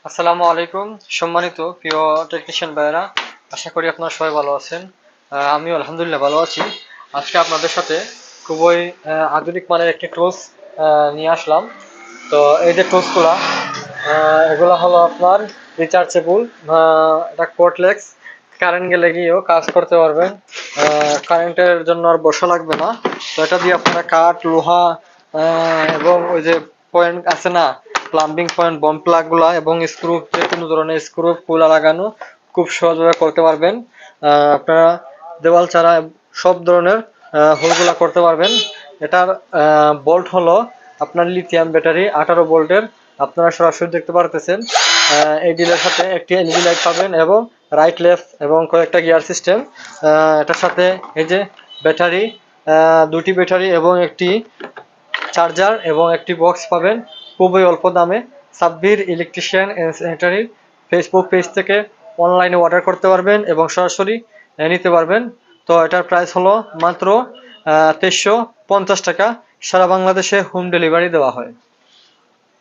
আসসালামু আলাইকুম সম্মানিত প্রিয় টেকনিশিয়ান ভাইয়েরা, আশা করি আপনারা সবাই ভালো আছেন। আমিও আলহামদুলিল্লাহ ভালো আছি। আজকে আপনাদের সাথে খুবই আধুনিক মানের একটি টুলস নিয়ে আসলাম। তো এই যে টুলসগুলা, এগুলো হলো আপনার রিচার্জেবল, এটা কোর্ডলেস, কারেন্ট গেলে গিয়েও কাজ করতে পারবেন। কারেন্টের জন্য আর বসা লাগবে না। তো এটা দিয়ে আপনারা কাঠ, লোহা এবং ওই যে পয়েন্ট আছে না, প্লাম্বিং পয়েন্ট, বম প্লাগ গুলা এবং স্ক্রু, যে কোনো ধরনের স্ক্রু কুলা লাগানো খুব সহজভাবে করতে পারবেন। আপনারা দেওয়াল ছাড়া সব ধরনের হোলগুলা করতে পারবেন। এটার বোল্ট হলো আপনার লিথিয়াম ব্যাটারি 18 ভোল্টের। আপনারা সরাসরি দেখতে পারতেছেন। এই ডিলের সাথে একটি এলইডি লাইট পাবেন এবং রাইট লেফট এবং কয়েকটা গিয়ার সিস্টেম। এটার সাথে এই যে ব্যাটারি, দুটি ব্যাটারি এবং একটি চার্জার এবং একটি বক্স পাবেন খুবই অল্প দামে। Sabbir electrician and sanitary Facebook page থেকে অনলাইনে অর্ডার করতে পারবেন এবং সরাসরি নিতে পারবেন। তো এটার প্রাইস হলো মাত্র 2350 টাকা। সারা বাংলাদেশে হোম ডেলিভারি দেওয়া হয়।